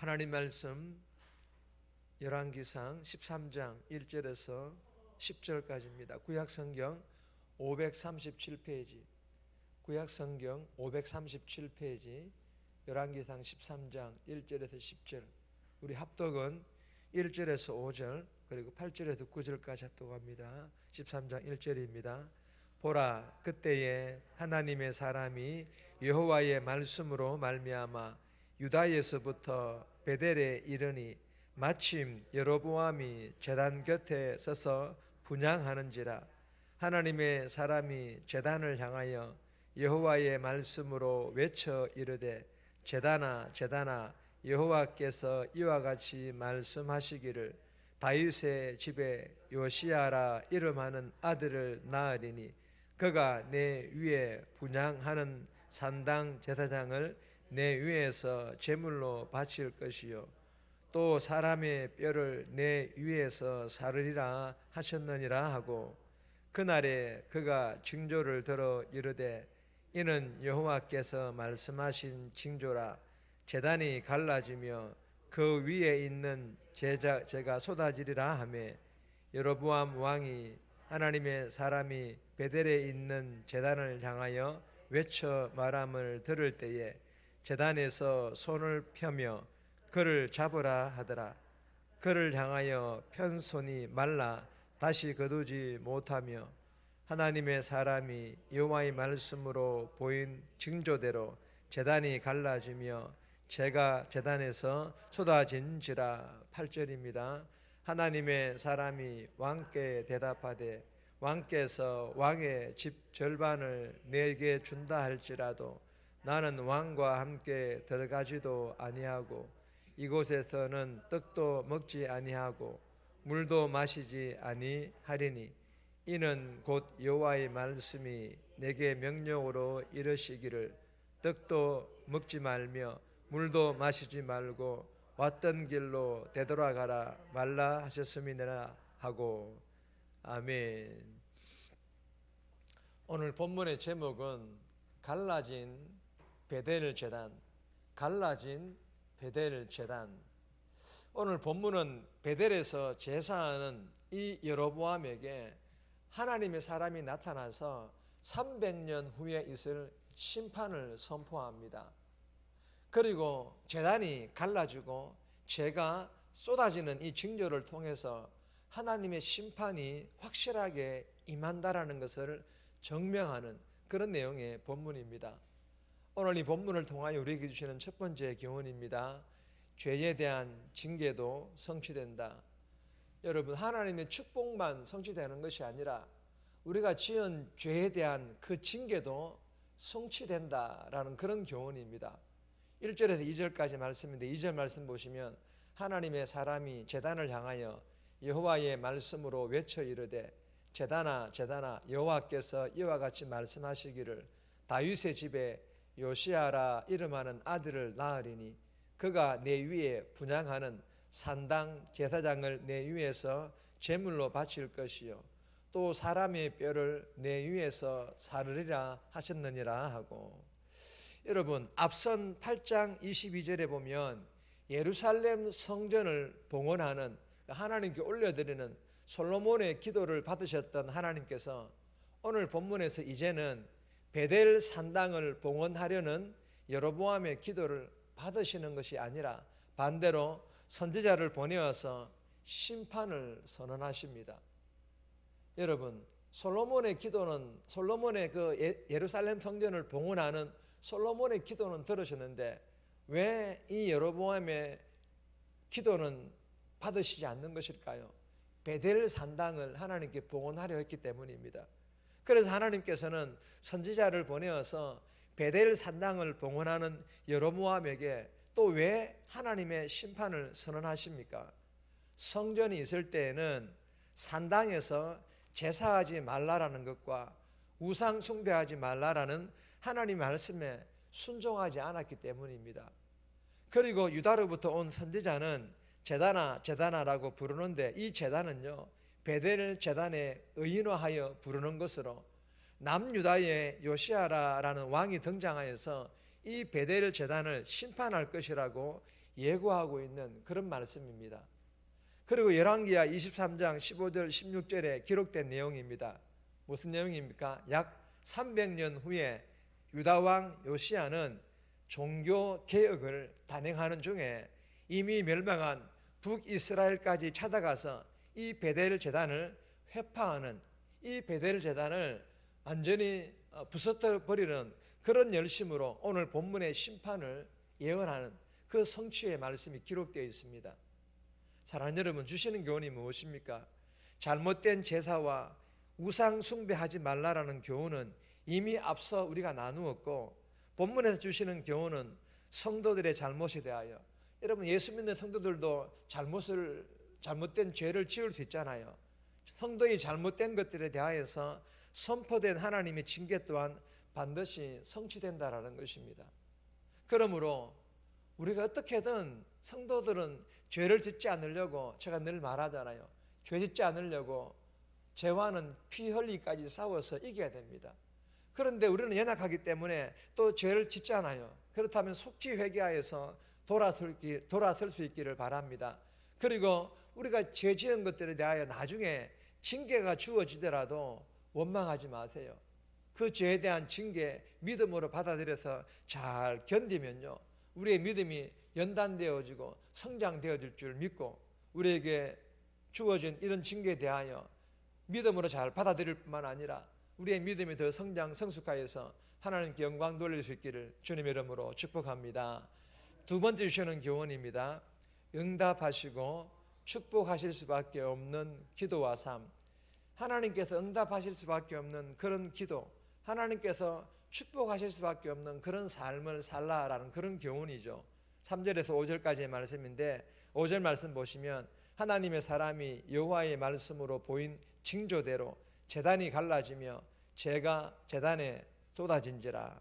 하나님 말씀 열왕기상 13장 1절에서 10절까지입니다. 구약성경 537페이지, 구약성경 537페이지, 열왕기상 13장 1절에서 10절. 우리 합독은 1절에서 5절 그리고 8절에서 9절까지 합독합니다. 13장 1절입니다. 보라, 그때에 하나님의 사람이 여호와의 말씀으로 말미암아 유다에서부터 베델에 이르니 마침 여로보암이 제단 곁에 서서 분향하는지라. 하나님의 사람이 제단을 향하여 여호와의 말씀으로 외쳐 이르되, 제단아 제단아, 여호와께서 이와 같이 말씀하시기를 다윗의 집에 요시야라 이름하는 아들을 낳으리니 그가 내 위에 분향하는 산당 제사장을 내 위에서 제물로 바칠 것이요 또 사람의 뼈를 내 위에서 사르리라 하셨느니라 하고, 그날에 그가 징조를 들어 이르되 이는 여호와께서 말씀하신 징조라. 제단이 갈라지며 그 위에 있는 제가 쏟아지리라 하매, 여로보암 왕이 하나님의 사람이 베델에 있는 제단을 향하여 외쳐 말함을 들을 때에 제단에서 손을 펴며 그를 잡으라 하더라. 그를 향하여 편 손이 말라 다시 거두지 못하며 하나님의 사람이 여호와의 말씀으로 보인 징조대로 제단이 갈라지며 재가 제단에서 쏟아진지라. 8절입니다. 하나님의 사람이 왕께 대답하되, 왕께서 왕의 집 절반을 내게 준다 할지라도 나는 왕과 함께 들어가지도 아니하고 이곳에서는 떡도 먹지 아니하고 물도 마시지 아니하리니 이는 곧 여호와의 말씀이 내게 명령으로 이르시기를 떡도 먹지 말며 물도 마시지 말고 왔던 길로 되돌아가라 말라 하셨음이니라 하고. 아멘. 오늘 본문의 제목은 갈라진 베델 제단, 갈라진 베델 제단. 오늘 본문은 베델에서 제사하는 이 여로보암에게 하나님의 사람이 나타나서 300년 후에 있을 심판을 선포합니다. 그리고 제단이 갈라지고 재가 쏟아지는 이 징조를 통해서 하나님의 심판이 확실하게 임한다라는 것을 증명하는 그런 내용의 본문입니다. 오늘 이 본문을 통하여 우리에게 주시는 첫 번째 교훈입니다. 죄에 대한 징계도 성취된다. 여러분, 하나님의 축복만 성취되는 것이 아니라 우리가 지은 죄에 대한 그 징계도 성취된다라는 그런 교훈입니다. 1절에서 2절까지 말씀인데 2절 말씀 보시면 하나님의 사람이 제단을 향하여 여호와의 말씀으로 외쳐 이르되, 제단아 제단아, 여호와께서 이와 같이 말씀하시기를 다윗의 집에 요시야라 이름하는 아들을 낳으리니 그가 내 위에 분향하는 산당 제사장을 내 위에서 제물로 바칠 것이요 또 사람의 뼈를 내 위에서 사르리라 하셨느니라 하고. 여러분, 앞선 8장 22절에 보면 예루살렘 성전을 봉헌하는, 하나님께 올려드리는 솔로몬의 기도를 받으셨던 하나님께서 오늘 본문에서 이제는 베델 산당을 봉헌하려는 여로보암의 기도를 받으시는 것이 아니라 반대로 선지자를 보내어서 심판을 선언하십니다. 여러분, 솔로몬의 기도는, 솔로몬의 그 예루살렘 성전을 봉헌하는 솔로몬의 기도는 들으셨는데 왜 이 여로보암의 기도는 받으시지 않는 것일까요? 베델 산당을 하나님께 봉헌하려 했기 때문입니다. 그래서 하나님께서는 선지자를 보내어서 베델 산당을 봉헌하는 여로보암에게 또 왜 하나님의 심판을 선언하십니까? 성전이 있을 때에는 산당에서 제사하지 말라라는 것과 우상 숭배하지 말라라는 하나님의 말씀에 순종하지 않았기 때문입니다. 그리고 유다로부터 온 선지자는 제단아 제단아라고 부르는데 이 제단은요, 베델 제단에 의인화하여 부르는 것으로 남유다의 요시야라는 왕이 등장하여서 이 베델 제단을 심판할 것이라고 예고하고 있는 그런 말씀입니다. 그리고 열왕기하 23장 15절 16절에 기록된 내용입니다. 무슨 내용입니까? 약 300년 후에 유다왕 요시야는 종교 개혁을 단행하는 중에 이미 멸망한 북이스라엘까지 찾아가서 이 베델 제단을 회파하는, 이 베델 제단을 완전히 부숴 버리는 그런 열심으로 오늘 본문의 심판을 예언하는 그 성취의 말씀이 기록되어 있습니다. 사랑하는 여러분, 주시는 교훈이 무엇입니까? 잘못된 제사와 우상 숭배하지 말라라는 교훈은 이미 앞서 우리가 나누었고, 본문에서 주시는 교훈은 성도들의 잘못에 대하여, 여러분 예수 믿는 성도들도 잘못된 죄를 지을 수 있잖아요. 성도의 잘못된 것들에 대하여서 선포된 하나님의 징계 또한 반드시 성취된다라는 것입니다. 그러므로 우리가 어떻게든 성도들은 죄를 짓지 않으려고, 제가 늘 말하잖아요. 죄 짓지 않으려고 죄와는 피 흘리기까지 싸워서 이겨야 됩니다. 그런데 우리는 연약하기 때문에 또 죄를 짓잖아요. 그렇다면 속히 회개하여서 돌아설 수 있기를 바랍니다. 그리고 우리가 죄 지은 것들에 대하여 나중에 징계가 주어지더라도 원망하지 마세요. 그 죄에 대한 징계 믿음으로 받아들여서 잘 견디면요, 우리의 믿음이 연단되어지고 성장되어질 줄 믿고, 우리에게 주어진 이런 징계에 대하여 믿음으로 잘 받아들일 뿐만 아니라 우리의 믿음이 더 성숙하여서 하나님께 영광 돌릴 수 있기를 주님의 이름으로 축복합니다. 두 번째 주시는 교훈입니다. 응답하시고 축복하실 수밖에 없는 기도와 삶. 하나님께서 응답하실 수밖에 없는 그런 기도, 하나님께서 축복하실 수밖에 없는 그런 삶을 살라라는 그런 교훈이죠. 3절에서 5절까지의 말씀인데, 5절 말씀 보시면 하나님의 사람이 여호와의 말씀으로 보인 징조대로 제단이 갈라지며 재가 제단에 쏟아진지라.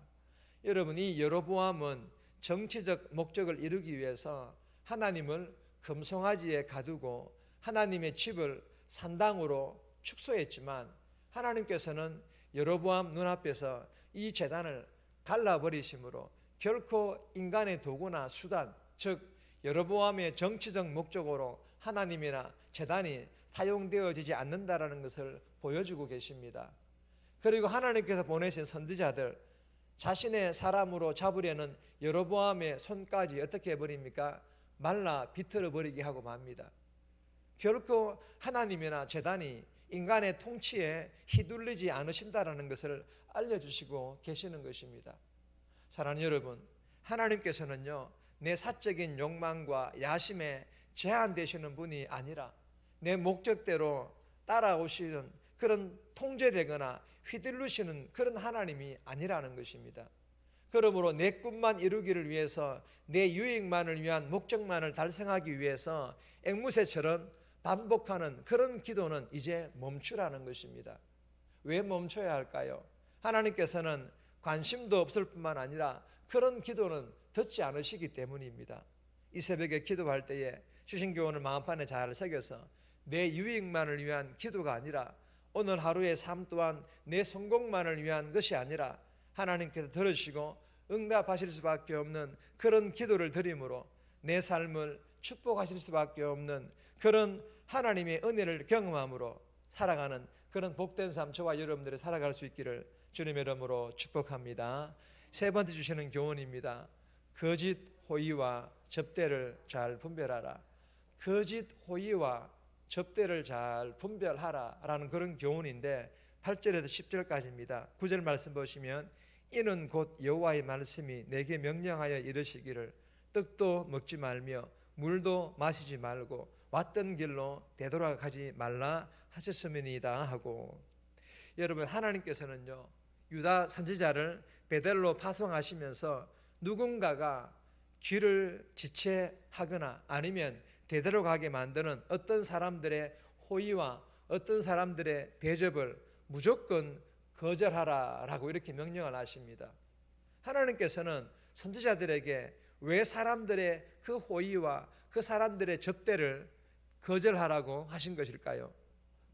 여러분, 이 여로보암은 정치적 목적을 이루기 위해서 하나님을 금송아지에 가두고 하나님의 집을 산당으로 축소했지만, 하나님께서는 여로보암 눈앞에서 이 제단을 갈라버리심으로 결코 인간의 도구나 수단, 즉 여로보암의 정치적 목적으로 하나님이나 제단이 사용되어지지 않는다라는 것을 보여주고 계십니다. 그리고 하나님께서 보내신 선지자들, 자신의 사람으로 잡으려는 여로보암의 손까지 어떻게 해버립니까? 말라 비틀어 버리게 하고 맙니다. 결코 하나님이나 제단이 인간의 통치에 휘둘리지 않으신다라는 것을 알려주시고 계시는 것입니다. 사랑하는 여러분, 하나님께서는요, 내 사적인 욕망과 야심에 제한되시는 분이 아니라 내 목적대로 따라오시는 그런 통제되거나 휘둘르시는 그런 하나님이 아니라는 것입니다. 그러므로 내 꿈만 이루기를 위해서, 내 유익만을 위한 목적만을 달성하기 위해서 앵무새처럼 반복하는 그런 기도는 이제 멈추라는 것입니다. 왜 멈춰야 할까요? 하나님께서는 관심도 없을 뿐만 아니라 그런 기도는 듣지 않으시기 때문입니다. 이 새벽에 기도할 때에 주신 교훈을 마음판에 잘 새겨서 내 유익만을 위한 기도가 아니라, 오늘 하루의 삶 또한 내 성공만을 위한 것이 아니라 하나님께서 들으시고 응답하실 수밖에 없는 그런 기도를 드림으로 내 삶을 축복하실 수밖에 없는 그런 하나님의 은혜를 경험함으로 살아가는 그런 복된 삶, 저와 여러분들이 살아갈 수 있기를 주님의 이름으로 축복합니다. 세 번째 주시는 교훈입니다. 거짓 호의와 접대를 잘 분별하라. 거짓 호의와 접대를 잘 분별하라 라는 그런 교훈인데, 8절에서 10절까지입니다. 9절 말씀 보시면, 이는 곧 여호와의 말씀이 내게 명령하여 이르시기를 떡도 먹지 말며 물도 마시지 말고 왔던 길로 되돌아가지 말라 하셨음이니이다 하고, 여러분, 하나님께서는요, 유다 선지자를 베델로 파송하시면서 누군가가 길을 지체하거나 아니면 되돌아가게 만드는 어떤 사람들의 호의와 어떤 사람들의 대접을 무조건 거절하라라고 이렇게 명령을 하십니다. 하나님께서는 선지자들에게 왜 사람들의 그 호의와 그 사람들의 접대를 거절하라고 하신 것일까요?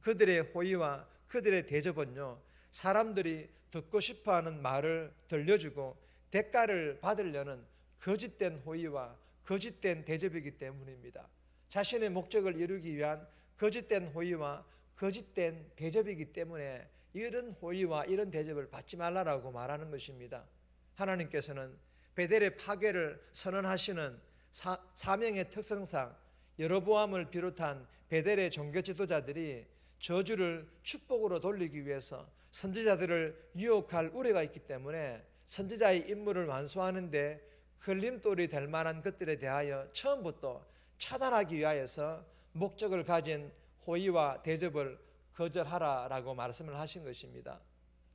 그들의 호의와 그들의 대접은요, 사람들이 듣고 싶어하는 말을 들려주고 대가를 받으려는 거짓된 호의와 거짓된 대접이기 때문입니다. 자신의 목적을 이루기 위한 거짓된 호의와 거짓된 대접이기 때문에 이런 호의와 이런 대접을 받지 말라라고 말하는 것입니다. 하나님께서는 베델의 파괴를 선언하시는 사명의 특성상 여로보암을 비롯한 베델의 종교 지도자들이 저주를 축복으로 돌리기 위해서 선지자들을 유혹할 우려가 있기 때문에 선지자의 임무를 완수하는데 걸림돌이 될 만한 것들에 대하여 처음부터 차단하기 위하여서 목적을 가진 호의와 대접을 거절하라라고 말씀을 하신 것입니다.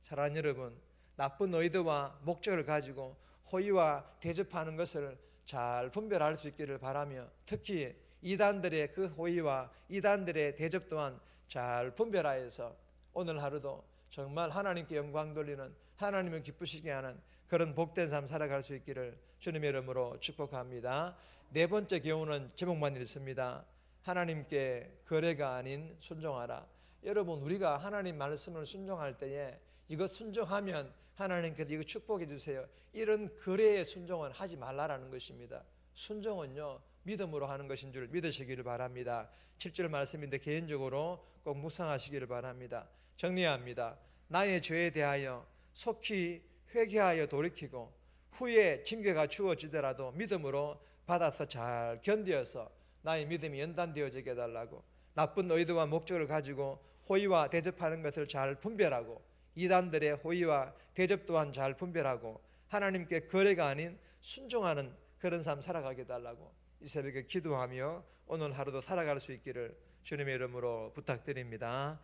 사랑하는 여러분, 나쁜 의도와 목적을 가지고 호의와 대접하는 것을 잘 분별할 수 있기를 바라며, 특히 이단들의 그 호의와 이단들의 대접 또한 잘 분별하여서 오늘 하루도 정말 하나님께 영광 돌리는, 하나님을 기쁘시게 하는 그런 복된 삶 살아갈 수 있기를 주님의 이름으로 축복합니다. 네 번째 교훈은 제목만 읽습니다. 하나님께 거래가 아닌 순종하라. 여러분, 우리가 하나님 말씀을 순종할 때에 이것 순종하면 하나님께서 이거 축복해 주세요, 이런 거래의 순종은 하지 말라라는 것입니다. 순종은요, 믿음으로 하는 것인 줄 믿으시기를 바랍니다. 7절 말씀인데 개인적으로 꼭 묵상하시기를 바랍니다. 정리합니다. 나의 죄에 대하여 속히 회개하여 돌이키고 후에 징계가 주어지더라도 믿음으로 받아서 잘 견디어서 나의 믿음이 연단되어지게 해달라고, 나쁜 의도와 목적을 가지고 호의와 대접하는 것을 잘 분별하고 이단들의 호의와 대접 또한 잘 분별하고 하나님께 거래가 아닌 순종하는 그런 삶 살아가게 해달라고 이 새벽에 기도하며 오늘 하루도 살아갈 수 있기를 주님의 이름으로 부탁드립니다.